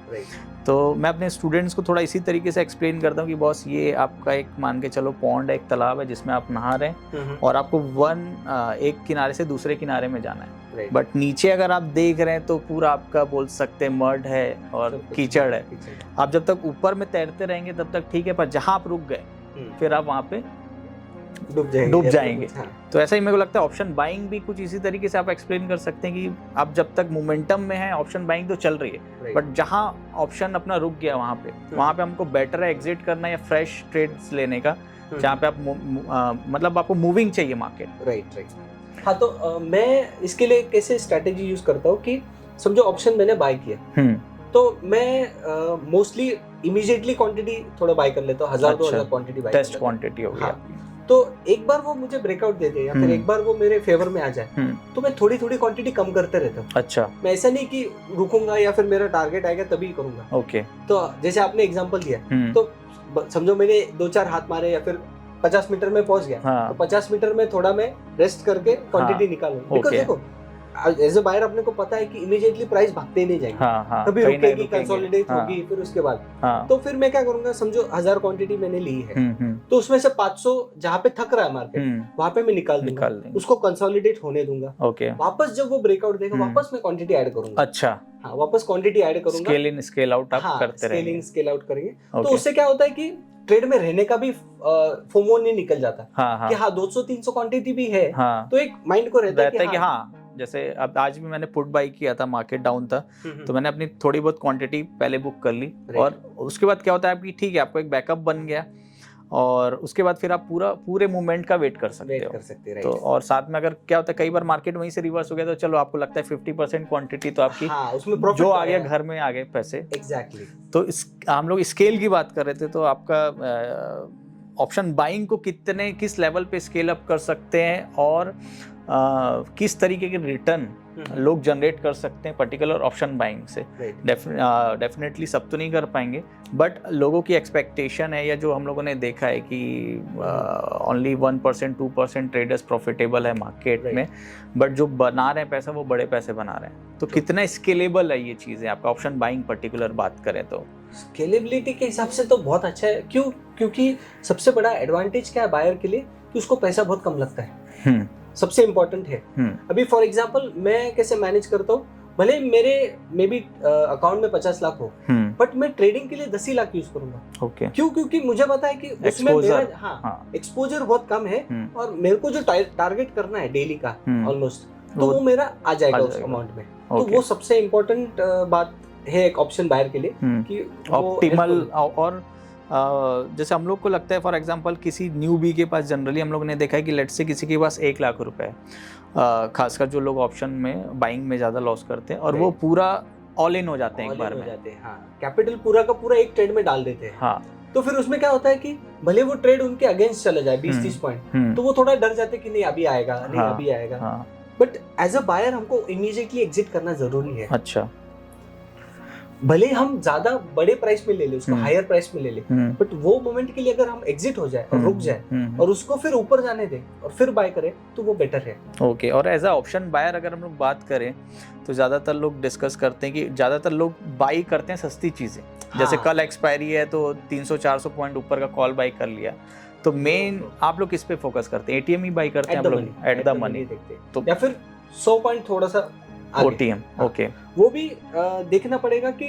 तो मैं अपने स्टूडेंट्स को थोड़ा इसी तरीके से एक्सप्लेन करता हूँ कि बॉस ये आपका एक मान के चलो पॉन्ड है, एक तालाब है जिसमें आप नहा रहे हैं और आपको एक किनारे से दूसरे किनारे में जाना है, बट नीचे अगर आप देख रहे हैं तो पूरा आपका बोल सकते हैं मड है और कीचड़ है। आप जब तक ऊपर में तैरते रहेंगे तब तक ठीक है, पर जहां आप रुक गए फिर आप वहां पे डूब जाएंगे। तो ऐसा ही मेरे को लगता है ऑप्शन बाइंग भी कुछ इसी तरीके से आप एक्सप्लेन कर सकते हैं कि आप जब तक मोमेंटम में है ऑप्शन बाइंग तो चल रही है, बट जहां ऑप्शन अपना रुक गया वहां पे हमको बेटर है एग्जिट करना या फ्रेश ट्रेड्स लेने का, जहां पे आप मतलब आपको मूविंग चाहिए मार्केट। राइट। हाँ, तो मैं इसके लिए कैसे स्ट्रेटेजी यूज करता हूँ कि समझो ऑप्शन मैंने बाय किया तो मैं मोस्टली इमीडिएटली क्वांटिटी थोड़ा बाय कर लेता हूँ, 1000-2000 क्वांटिटी बाय, टेस्ट क्वांटिटी हो गया। हाँ, तो एक बार वो मुझे ब्रेकआउट दे दे या फिर एक बार वो मेरे फेवर में आ जाए तो मैं थोड़ी थोड़ी क्वांटिटी कम करते रहता हूँ। अच्छा, मैं ऐसा नहीं कि रुकूंगा या फिर मेरा टारगेट आएगा तभी करूंगा। ओके। तो जैसे आपने एग्जांपल दिया तो समझो मैंने 2-4 हाथ मारे या फिर 50 मीटर में पहुंच गया, तो 50 मीटर में थोड़ा मैं रेस्ट करके क्वांटिटी निकालूं। बिकॉज़ देखो एज अ बायर अपने को पता है कि इमीडिएटली प्राइस भागते ही नहीं जाएंगे, कभी रुकेगी, कंसोलिडेट होगी, फिर उसके बाद तो फिर मैं क्या करूंगा, समझो 1000 क्वांटिटी मैंने ली है तो उसमें से 500 जहाँ पे थक रहा है मार्केट वहां पे मैं निकाल दूंगा, उसको कंसोलिडेट होने दूंगा। वापस जब वो ब्रेकआउट देगा वापस मैं क्वांटिटी ऐड करूंगा। अच्छा, हाँ, वापस क्वांटिटी ऐड करूंगा, स्केल इन स्केल आउट आप करते रहेंगे, स्केलिंग स्केल आउट करेंगे। तो उससे क्या होता है कि ट्रेड में रहने का भी फोमो नहीं निकल जाता कि हाँ 200-300 क्वांटिटी भी है, तो एक माइंड को रहता है कि हाँ जैसे अब आज भी मैंने पुट बाई किया था, मार्केट डाउन था तो मैंने अपनी थोड़ी बहुत क्वांटिटी पहले बुक कर ली और उसके बाद क्या होता है आपकी ठीक है आपको एक बैकअप बन गया और उसके बाद फिर आप पूरे मूवमेंट का वेट कर सकते हो। तो और साथ में अगर क्या होता है कई बार मार्केट वहीं से रिवर्स हो गया तो चलो आपको लगता है 50% क्वांटिटी तो आपकी उसमें जो आ गया घर में आ गए पैसे। एग्जैक्टली। तो हम लोग स्केल की बात कर रहे थे, तो आपका ऑप्शन बाइंग को किस लेवल पे स्केल अप कर सकते हैं और किस तरीके के रिटर्न लोग जनरेट कर सकते हैं पर्टिकुलर ऑप्शन बाइंग से। डेफिनेटली सब तो नहीं कर पाएंगे, बट लोगों की एक्सपेक्टेशन है या जो हम लोगों ने देखा है कि ओनली 1% 2% ट्रेडर्स प्रॉफिटेबल है मार्केट में, बट जो बना रहे हैं पैसा वो बड़े पैसे बना रहे हैं। तो कितना स्केलेबल है ये चीज़ें आपका ऑप्शन बाइंग पर्टिकुलर बात करें तो? स्केलेबिलिटी के हिसाब से तो बहुत अच्छा है। क्योंकि सबसे बड़ा एडवांटेज क्या है बायर के लिए कि उसको पैसा बहुत कम लगता है, सबसे इम्पोर्टेंट है। अभी फॉर एग्जांपल मैं कैसे मैनेज करता हूँ, भले मेरे मे बी अकाउंट में 50 लाख हो बट मैं ट्रेडिंग के लिए 10 ही लाख यूज करूंगा। क्योंकि मुझे पता है कि उसमें मेरा एक्सपोजर बहुत कम है और मेरे को जो टारगेट करना है डेली का ऑलमोस्ट, तो वो मेरा आ जाएगा उस अमाउंट में। तो वो सबसे इम्पोर्टेंट बात है एक ऑप्शन बायर के लिए कि ऑप्टिमल। और जैसे हम लोग को लगता है फॉर एग्जांपल किसी न्यूबी के पास जनरली हम लोग ने देखा है कि लेट्स से किसी के पास 1 लाख रुपए है, खासकर जो लोग ऑप्शन में बाइंग में ज़्यादा लॉस करते हैं और वो पूरा ऑल इन हो जाते हैं एक बार में, कैपिटल पूरा का पूरा एक ट्रेड में डाल देते हैं। तो फिर उसमें क्या होता है कि भले वो ट्रेड उनके अगेंस्ट चला जाए 20-30 पॉइंट, तो वो थोड़ा डर जाते हैं कि नहीं अभी आएगा, नहीं अभी आएगा। बट एज अ बायर हमको इमीडिएटली एग्जिट करना जरूरी है। अच्छा, भले हम ज्यादा बड़े प्राइस में ले ले, उसको हायर प्राइस में ले ले, बट वो मोमेंट के लिए अगर हम एग्जिट हो जाए और रुक जाए और उसको फिर ऊपर जाने दें और फिर बाय करें तो वो बेटर है। ओके। और एज अ ऑप्शन बायर अगर हम लोग बात करें तो ज्यादातर लोग डिस्कस करते हैं कि ज्यादातर लोग बाई करते हैं सस्ती चीजें। जैसे कल एक्सपायरी है तो 300-400 पॉइंट ऊपर का कॉल बाई कर लिया, तो मेन आप लोग किस पे फोकस करते हैं? एटीएम ही बाई करते हैं आप लोग? एट द मनी तो या फिर 100 पॉइंट थोड़ा सा ओटीएम। ओके, वो भी देखना पड़ेगा कि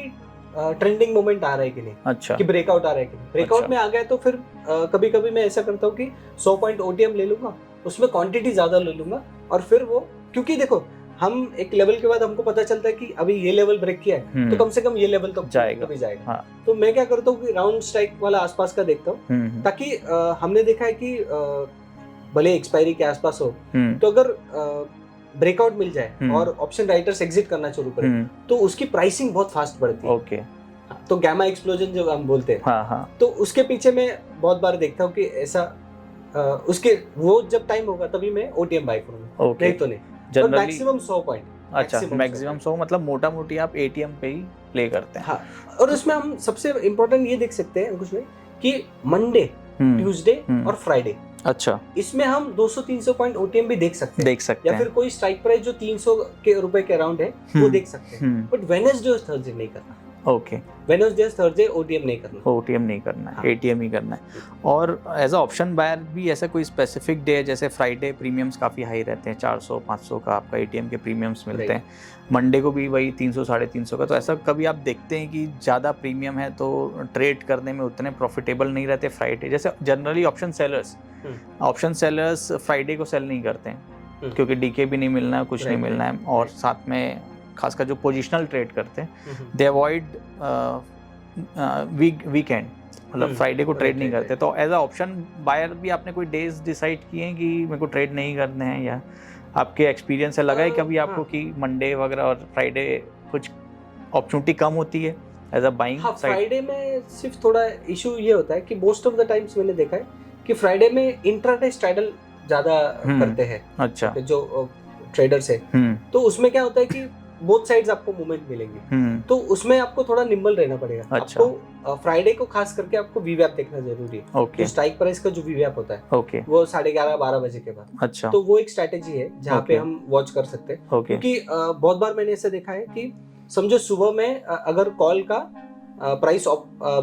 ट्रेंडिंग मोमेंट आ रहा है कि नहीं। अच्छा, कि ब्रेकआउट आ रहा है कि नहीं। ब्रेकआउट में आ गया तो फिर कभी कभी मैं ऐसा करता हूँ कि 100 पॉइंट ओटीएम ले लूंगा, उसमें क्वांटिटी ज्यादा ले लूंगा और फिर वो, क्योंकि देखो हम एक लेवल के बाद हमको पता चलता है कि अभी ये लेवल ब्रेक किया है तो कम से कम ये लेवल तो जाएगा। तो मैं क्या करता हूँ कि राउंड स्ट्राइक वाला आसपास का देखता हूँ, ताकि हमने देखा है कि भले एक्सपायरी के आसपास हो तो अगर ब्रेकआउट मिल जाए और ऑप्शन राइटर्स एग्जिट करना शुरू करें तो उसकी प्राइसिंग बहुत फास्ट बढ़ती है। ओके, तो गैमा एक्सप्लोजन जो हम बोलते हैं, हाँ, तो उसके पीछे मैं बहुत बार देखता हूँ कि ऐसा उसके वो जब टाइम होगा तभी मैं ओटीएम बाय करूंगा, नहीं तो नहीं। Generally maximum 100 point. अच्छा, मैक्सिमम 100 मतलब मोटा मोटी आप एटीएम पे ही प्ले करते हैं। हाँ, और उसमें हम सबसे इम्पोर्टेंट ये देख सकते हैं कुछ में कि मंडे, ट्यूसडे और फ्राइडे, अच्छा, इसमें हम 200-300 पॉइंट ओटीएम भी देख सकते हैं, या फिर कोई स्ट्राइक प्राइस जो 300 के रुपए के अराउंड है वो देख सकते हैं। बट वेडनेसडे और थर्सडे नहीं करना। ओके, वेडनेसडे थर्सडे ओटीएम नहीं करना, ओटीएम नहीं करना है, एटीएम ही करना है। और एज अ ऑप्शन बायर भी ऐसा कोई स्पेसिफिक डे है, जैसे फ्राइडे प्रीमियम्स काफ़ी हाई रहते हैं, 400-500 का आपका एटीएम के प्रीमियम्स मिलते हैं, मंडे को भी वही 300-350 का, तो ऐसा कभी आप देखते हैं कि ज़्यादा प्रीमियम है तो ट्रेड करने में उतने प्रॉफिटेबल नहीं रहते फ्राइडे? जैसे जनरली ऑप्शन सेलर्स फ्राइडे को सेल नहीं करते हैं क्योंकि डीके भी नहीं मिलना है, कुछ नहीं मिलना है, और साथ में खासकर जो पोजिशनल ट्रेड करते हैं दे अवॉइड वीकेंड, मतलब फ्राइडे को ट्रेड नहीं करते। तो एज अ ऑप्शन बायर भी आपने कोई डेज डिसाइड किए हैं कि मेरे को ट्रेड नहीं करने हैं, या आपके एक्सपीरियंस से लगा है कभी आपको कि मंडे वगैरह और फ्राइडे कुछ अपॉर्चुनिटी कम होती है एज अ बाइंग? हाँ, फ्राइडे में सिर्फ थोड़ा इशू ये होता है कि मोस्ट ऑफ द टाइम्स मैंने देखा है कि फ्राइडे में इंट्राडे स्ट्रैडल ज्यादा करते हैं। अच्छा, जो ट्रेडर्स है, तो उसमें क्या होता है कि बोथ साइड्स आपको मूवमेंट मिलेंगे, तो उसमें आपको थोड़ा निम्बल रहना पड़ेगा। अच्छा। आपको फ्राइडे को खास करके आपको वीवैप देखना जरूरी है। ओके। स्ट्राइक प्राइस का जो वीवैप होता है, ओके, वो 11:30-12 बजे के बाद। अच्छा। तो वो एक स्ट्रैटेजी है जहाँ पे हम वॉच कर सकते हैं, क्योंकि बहुत बार मैंने ऐसा देखा है कि समझो सुबह में अगर कॉल का प्राइस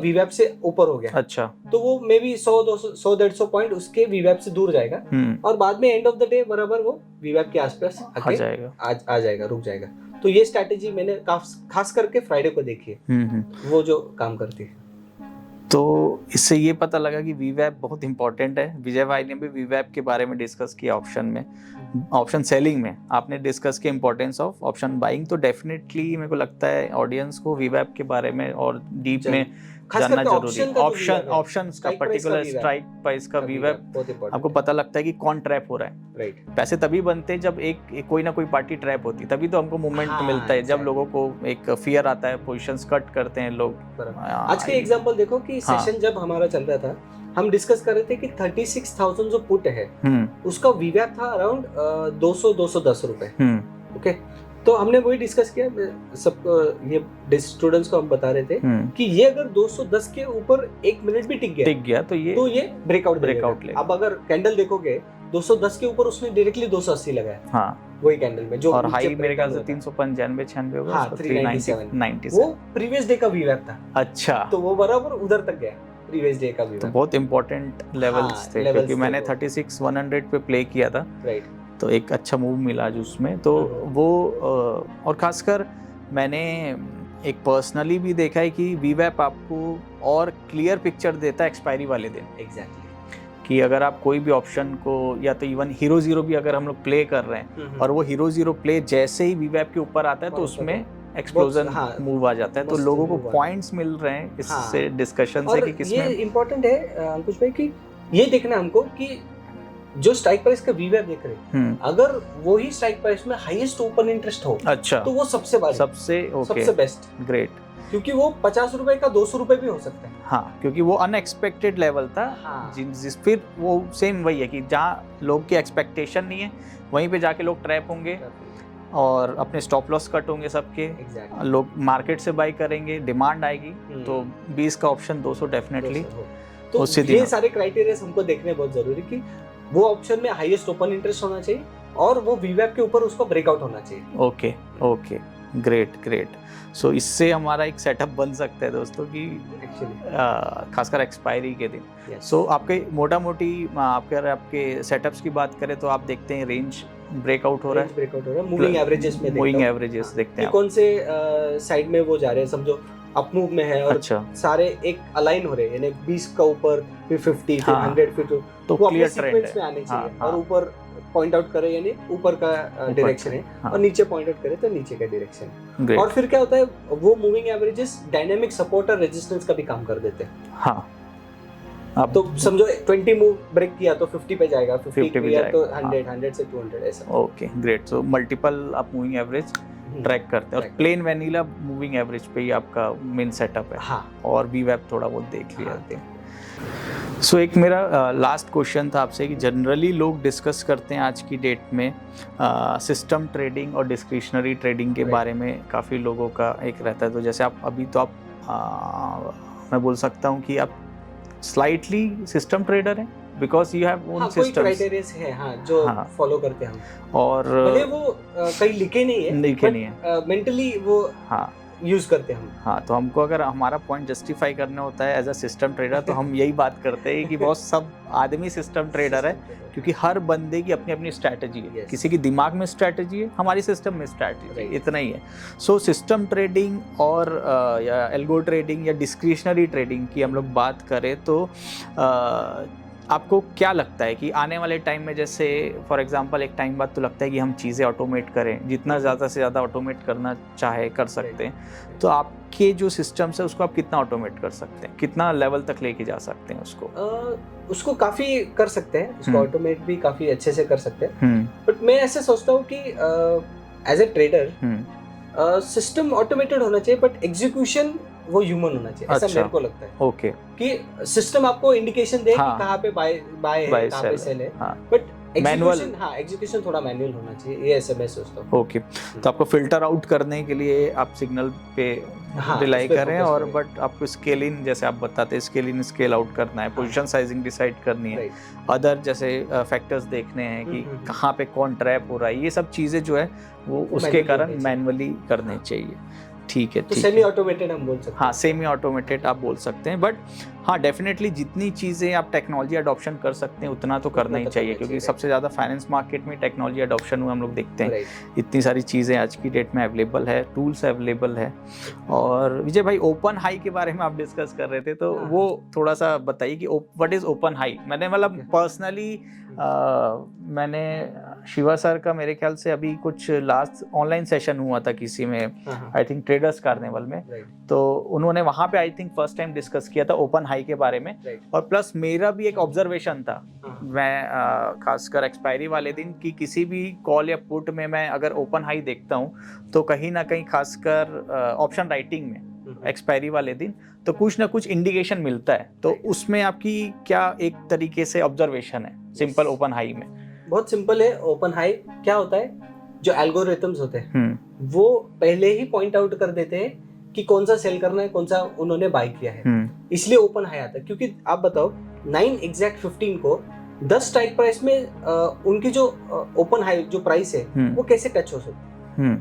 वीवैप से ऊपर हो गया, अच्छा, तो वो मे बी 100-150 पॉइंट उसके वीवैप से दूर जाएगा, और बाद में एंड ऑफ द डे बराबर वो वीवैप के आसपास आ जाएगा, रुक जाएगा। तो ये स्ट्रैटेजी मैंने खास करके फ्राइडे को देखी है, वो जो काम करती है। तो इससे ये पता लगा कि वीवैप बहुत इंपॉर्टेंट है। विजय भाई ने भी वीवैप के बारे में डिस्कस किया ऑप्शन में, ऑप्शन सेलिंग में आपने डिस्कस किया इंपॉर्टेंस ऑफ ऑप्शन बाइंग। तो डेफिनेटली मेरे को लगता है ऑडियंस को वीवैप के बारे में और डीप में जानना जरूरी है। ऑप्शन का पर्टिकुलर स्ट्राइक प्राइस का वीवैप आपको पता लगता है कि कौन ट्रैप हो रहा है। राइट, पैसे तभी बनते हैं जब एक कोई ना कोई पार्टी ट्रैप होती है, तभी तो हमको मूवमेंट मिलता है। जब लोगों को एक फियर आता है, पोजीशंस कट करते हैं लोग। आज के एग्जांपल देखो कि सेशन जब हमारा चल रहा था, हम डिस्कस कर रहे थे कि 36,000 जो पुट है उसका वीवैप था अराउंड 200-210 रुपए। ओके, तो हमने वही डिस्कस किया, सबको ये स्टूडेंट्स को हम बता रहे थे कि ये अगर 210 के ऊपर 1 मिनट भी टिक गया तो ये ब्रेकआउट लेगा। अब अगर कैंडल देखोगे 210 के ऊपर उसने डायरेक्टली 280 लगाया, हाँ, वही कैंडल में जो, और हाई मेरे ख्याल से 395-96 होगा, हाँ, 397 वो प्रीवियस डे का वीवैप था। अच्छा, तो वो बराबर उधर तक गया प्रीवियस डे का वीवैप। तो बहुत इंपॉर्टेंट लेवल्स थे, क्योंकि मैंने 36-100 पे प्ले किया था। राइट, तो एक अच्छा मूव मिला आज उसमें। तो वो और खासकर मैंने एक पर्सनली भी देखा है कि वीवैप आपको और क्लियर पिक्चर देता है एक्सपायरी वाले दिन। एग्जैक्टली, कि अगर आप कोई भी ऑप्शन को, या तो इवन हीरो जीरो भी अगर हम लोग प्ले कर रहे हैं और वो हीरो जीरो प्ले जैसे ही वीवैप के ऊपर आता है तो उसमें एक्सप्लोजन मूव आ जाता है, तो लोगों को पॉइंट्स मिल रहे हैं इससे, डिस्कशन से कि किसमें। ये इम्पोर्टेंट है अंकुश भाई कि ये देखना हमको कि जो स्ट्राइक प्राइस का वीवैप देख रहे हैं, अगर वो ही स्ट्राइक प्राइस में हाईएस्ट ओपन इंटरेस्ट हो, अच्छा, तो वो सबसे बेस्ट, ग्रेट, क्योंकि वो 50 रुपए का 200 रुपए भी हो सकता है। हाँ, क्योंकि वो अनएक्सपेक्टेड लेवल था। हाँ, जिस फिर वो सेम वही है कि जहाँ लोग की एक्सपेक्टेशन नहीं है वहीं पे जाके लोग ट्रैप होंगे और अपने स्टॉप लॉस कट होंगे सबके। लोग मार्केट से बाई करेंगे, डिमांड आएगी, तो 20 का ऑप्शन 200 डेफिनेटली। तो ये सारे क्राइटेरिया हमको देखने बहुत जरूरी कि वो ऑप्शन में हाईएस्ट ओपन इंटरेस्ट होना चाहिए और वो वीवैप के ऊपर उसको ब्रेकआउट होना चाहिए। Okay, great. सो इससे हमारा एक सेटअप बन सकता है दोस्तों कि खासकर एक्सपायरी के दिन। सो आपके मोटा मोटी आपके सेटअप्स की बात करें तो आप देखते हैं रेंज ब्रेकआउट हो रहा है, मूविंग एवरेजेस में देखते हैं कौन से साइड में वो जा रहे हैं। समझो अप मूव में है और अच्छा, सारे एक अलाइन हो रहे हैं, यानी 20 का ऊपर, फिर 50, फिर 100, फिर तो क्लियर ट्रेंड है आने चाहिए। और ऊपर पॉइंट आउट करे यानी ऊपर का डायरेक्शन है, और नीचे पॉइंट आउट करे तो नीचे का डायरेक्शन। और फिर क्या होता है, वो मूविंग एवरेजेस डायनामिक सपोर्ट और रेजिस्टेंस का भी काम कर देते हैं। हाँ, आप तो समझो 20 मूव ब्रेक किया तो 50 पे जाएगा, 50 पे किया तो जाएगा, 100, 100 से 200 ऐसा। Okay great. सो मल्टीपल आप मूविंग एवरेज ट्रैक करते हैं और प्लेन वैनिला मूविंग एवरेज पे ही आपका मेन सेटअप है। हाँ, और वीवैप थोड़ा बहुत देख लिया। हाँ, सो एक मेरा लास्ट क्वेश्चन था आपसे कि जनरली लोग डिस्कस करते हैं आज की डेट में सिस्टम ट्रेडिंग और डिस्क्रिशनरी ट्रेडिंग के बारे में, काफ़ी लोगों का एक रहता है। तो जैसे आप अभी तो आप मैं बोल सकता हूँ कि आप स्लाइटली सिस्टम ट्रेडर हैं because you have own systems. कोई क्राइटेरियाज है, हाँ, जो फॉलो करते हैं हम। और भले वो कहीं लिखे नहीं है, मेंटली वो यूज करते हैं हम। हाँ, तो हमको अगर हमारा पॉइंट जस्टिफाई करना होता है एज अ सिस्टम ट्रेडर तो हम यही बात करते हैं कि बहुत सब आदमी सिस्टम ट्रेडर है, क्योंकि हर बंदे की अपनी अपनी स्ट्रैटेजी है। किसी की दिमाग में स्ट्रैटेजी है, हमारी सिस्टम में स्ट्रैटेजी है, इतना ही है। सो सिस्टम ट्रेडिंग और या एल्गो ट्रेडिंग या डिस्क्रिशनरी ट्रेडिंग की हम लोग बात करें तो आपको क्या लगता है कि आने वाले टाइम में, जैसे फॉर एग्जांपल एक टाइम बाद तो लगता है कि हम चीज़ें ऑटोमेट करें, जितना ज़्यादा से ज़्यादा ऑटोमेट करना चाहे कर सकते हैं, तो आपके जो सिस्टम्स है उसको आप कितना ऑटोमेट कर सकते हैं, कितना लेवल तक लेके जा सकते हैं उसको काफ़ी कर सकते हैं, उसको ऑटोमेट भी काफ़ी अच्छे से कर सकते हैं। बट मैं ऐसे सोचता हूँ कि as a trader system automated होना चाहिए, बट एग्जीक्यूशन वो ह्यूमन होना चाहिए। ऐसा मेरे को लगता है। ओके, कि सिस्टम आपको इंडिकेशन दे कि कहाँ पे बाय है, कहाँ पे सेल है, बट मैनुअल, एग्जीक्यूशन थोड़ा मैनुअल होना चाहिए। ये ऐसे मैं सोचता हूँ। ओके, तो आपको फिल्टर आउट करने के लिए आप सिग्नल पे रिलाई करें, और बट आपको स्केल इन, जैसे आप बताते हैं, स्केल इन स्केल आउट करना है, पोजीशन साइजिंग डिसाइड करनी है, अदर जैसे फैक्टर्स देखने हैं कि कहाँ पे कौन ट्रैप हो रहा है, ये सब चीज़ें जो है वो उसके कारण मैनुअली करने चाहिए। ठीक है, तो सेमी ऑटोमेटेड हम बोल सकते हैं। हाँ, सेमी ऑटोमेटेड आप बोल सकते हैं, बट हाँ डेफिनेटली जितनी चीज़ें आप टेक्नोलॉजी अडॉप्शन कर सकते हैं उतना तो करना ही चाहिए, क्योंकि सबसे ज़्यादा फाइनेंस मार्केट में टेक्नोलॉजी अडॉप्शन हुआ हम लोग देखते हैं। इतनी सारी चीज़ें आज की डेट में अवेलेबल है, टूल्स अवेलेबल है। और विजय भाई, ओपन हाई के बारे में आप डिस्कस कर रहे थे, तो वो थोड़ा सा बताइए कि व्हाट इज़ ओपन हाई। मैंने मतलब पर्सनली मैंने शिवा सर का, मेरे ख्याल से अभी कुछ लास्ट ऑनलाइन सेशन हुआ था किसी में, आई थिंक ट्रेडर्स कार्निवल में, तो उन्होंने वहाँ पे I think first time discuss किया था ओपन हाई के बारे में। और प्लस मेरा भी एक ऑब्जर्वेशन था, मैं खासकर एक्सपायरी वाले दिन कि किसी भी कॉल या पुट में मैं अगर ओपन हाई देखता हूँ तो कहीं ना कहीं खासकर ऑप्शन राइटिंग में एक्सपायरी वाले दिन तो कुछ ना कुछ इंडिकेशन मिलता है। तो उसमें आपकी क्या एक तरीके से ऑब्जर्वेशन है सिंपल ओपन हाई में? बहुत सिंपल है। ओपन हाई क्या होता है, जो एल्गोरिथम्स होते हैं वो पहले ही पॉइंट आउट कर देते हैं कि कौन सा सेल करना है, कौन सा उन्होंने बाय किया है, इसलिए ओपन हाई आता है। क्योंकि आप बताओ 9 एग्जैक्ट 15 को 10 स्ट्राइक प्राइस में उनकी जो ओपन हाई जो प्राइस है वो कैसे टच हो सकती है?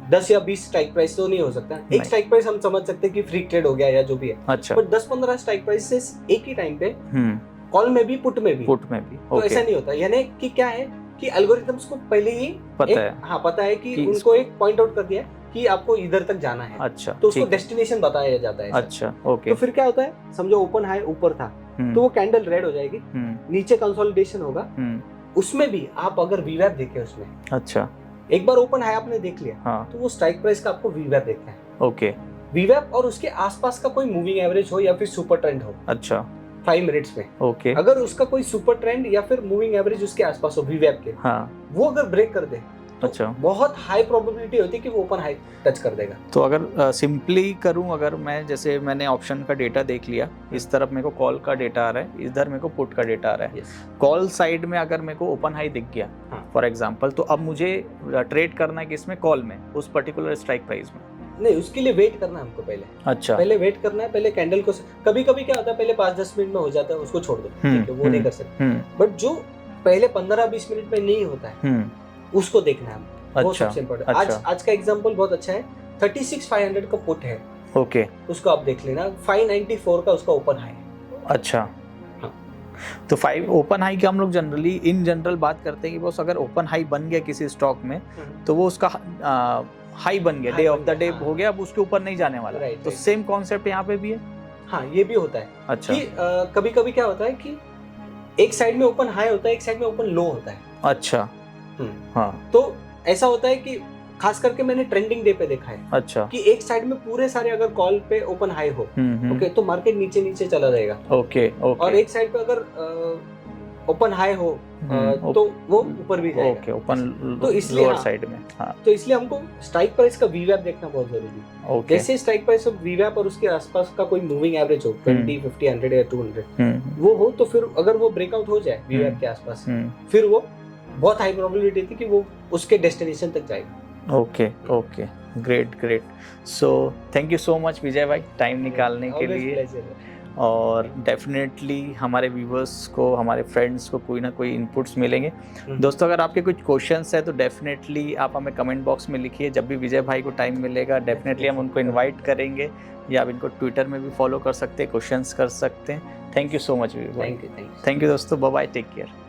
10 या 20 स्ट्राइक प्राइस तो नहीं हो सकता। एक स्ट्राइक प्राइस हम समझ सकते हैं कि फ्री ट्रेड हो गया या जो भी है, अच्छा, बट 10-15 स्ट्राइक प्राइसेस एक ही टाइम पे, कॉल में भी पुट में भी तो ऐसा नहीं होता। यानी कि क्या है कि एल्गोरिथम्स को पहले ही पता है कि उनको एक पॉइंट आउट कर दिया कि आपको इधर तक जाना है। अच्छा, तो उसको डेस्टिनेशन बताया जाता है। अच्छा, ओके। तो फिर क्या होता है, समझो ओपन हाई ऊपर था तो वो कैंडल रेड हो जाएगी, नीचे कंसोलिडेशन होगा, उसमें भी आप अगर वीवैप देखें उसमें, अच्छा, एक बार ओपन हाई आपने देख लिया तो वो स्ट्राइक प्राइस का आपको वीवैप देखना है। ओके, वीवैप और उसके आसपास का कोई मूविंग एवरेज हो या फिर सुपर ट्रेंड हो, अच्छा, 5 मिनट्स में। ओके, अगर उसका कोई सुपर ट्रेंड या फिर मूविंग एवरेज उसके आसपास हो वीवैप के, वो अगर ब्रेक कर दे तो अच्छा, बहुत हाई प्रोबेबिलिटी होती है कि वो ओपन हाई टच कर देगा। तो अगर सिंपली करूं, अगर मैं जैसे मैंने ऑप्शन का डेटा देख लिया, इस तरफ मेरे को कॉल का डेटा आ रहा है, इधर मेरे को पुट का डेटा आ रहा है, कॉल साइड में अगर मेरे को ओपन हाई दिख गया फॉर एग्जांपल, तो अब मुझे ट्रेड करना है किसमें, कॉल में, उस पर्टिकुलर स्ट्राइक प्राइस में? नहीं, उसके लिए वेट करना है हमको पहले। अच्छा, पहले वेट करना है, पहले कैंडल को, कभी कभी क्या होता है पहले 5-10 मिनट में हो जाता है, उसको छोड़ दो, ठीक है, वो नहीं कर सकते। बट जो पहले 15-20 मिनट में नहीं होता है उसको देखना है। अच्छा, वो सबसे इम्पोर्टेंट। आज का एग्जांपल बहुत अच्छा है, 36,500 का पुट है, ओके, उसको आप देख लेना, 594 का उसका ओपन हाई है। अच्छा, तो 5 ओपन हाई की हम लोग जनरली इन जनरल बात करते हैं कि बस अगर ओपन हाई बन गया किसी स्टॉक में तो वो उसका हाई बन गया, डे ऑफ द डे हो गया, अब उसके ऊपर नहीं जाने वाला। तो सेम कॉन्सेप्ट यहाँ पे भी है। हाँ, ये भी होता है। अच्छा, कि कभी कभी क्या होता है कि एक साइड में ओपन हाई होता है, एक साइड में ओपन लो होता है। अच्छा, हाँ, तो ऐसा होता है कि खास करके मैंने ट्रेंडिंग डे पे देखा है। अच्छा। कि एक साइड में पूरे सारे अगर कॉल पे ओपन हाई हो, ओके, तो मार्केट नीचे नीचे चला जाएगा। ओके। और एक साइड पे अगर ओपन हाई हो तो वो ऊपर भी जाएगा। ओके, ओपन तो इसलिए लोअर साइड में। हाँ, तो इसलिए हमको स्ट्राइक प्राइस का वीवैप देखना बहुत जरूरी है। ओके। जैसे स्ट्राइक प्राइस ऑफ वीवैप और उसके आसपास का कोई मूविंग एवरेज हो 20, 50, 100 या 200 वो हो, तो फिर अगर वो ब्रेकआउट हो जाए वीवैप के आसपास, फिर वो बहुत हाई प्रोबेबिलिटी थी कि वो उसके डेस्टिनेशन तक जाएगा। Okay okay, great. So thank you so much Vijay भाई टाइम निकालने के लिए। और डेफिनेटली हमारे व्यूवर्स को, हमारे फ्रेंड्स को कोई ना कोई इनपुट्स मिलेंगे। दोस्तों, अगर आपके कुछ क्वेश्चंस है तो डेफिनेटली आप हमें कमेंट बॉक्स में लिखिए। जब भी विजय भाई को टाइम मिलेगा डेफिनेटली हम उनको इनवाइट करेंगे, या आप इनको ट्विटर में भी फॉलो कर सकते हैं, क्वेश्चंस कर सकते हैं। Thank you so much Vijay भाई। थैंक यू दोस्तों, बाय बाय, टेक केयर।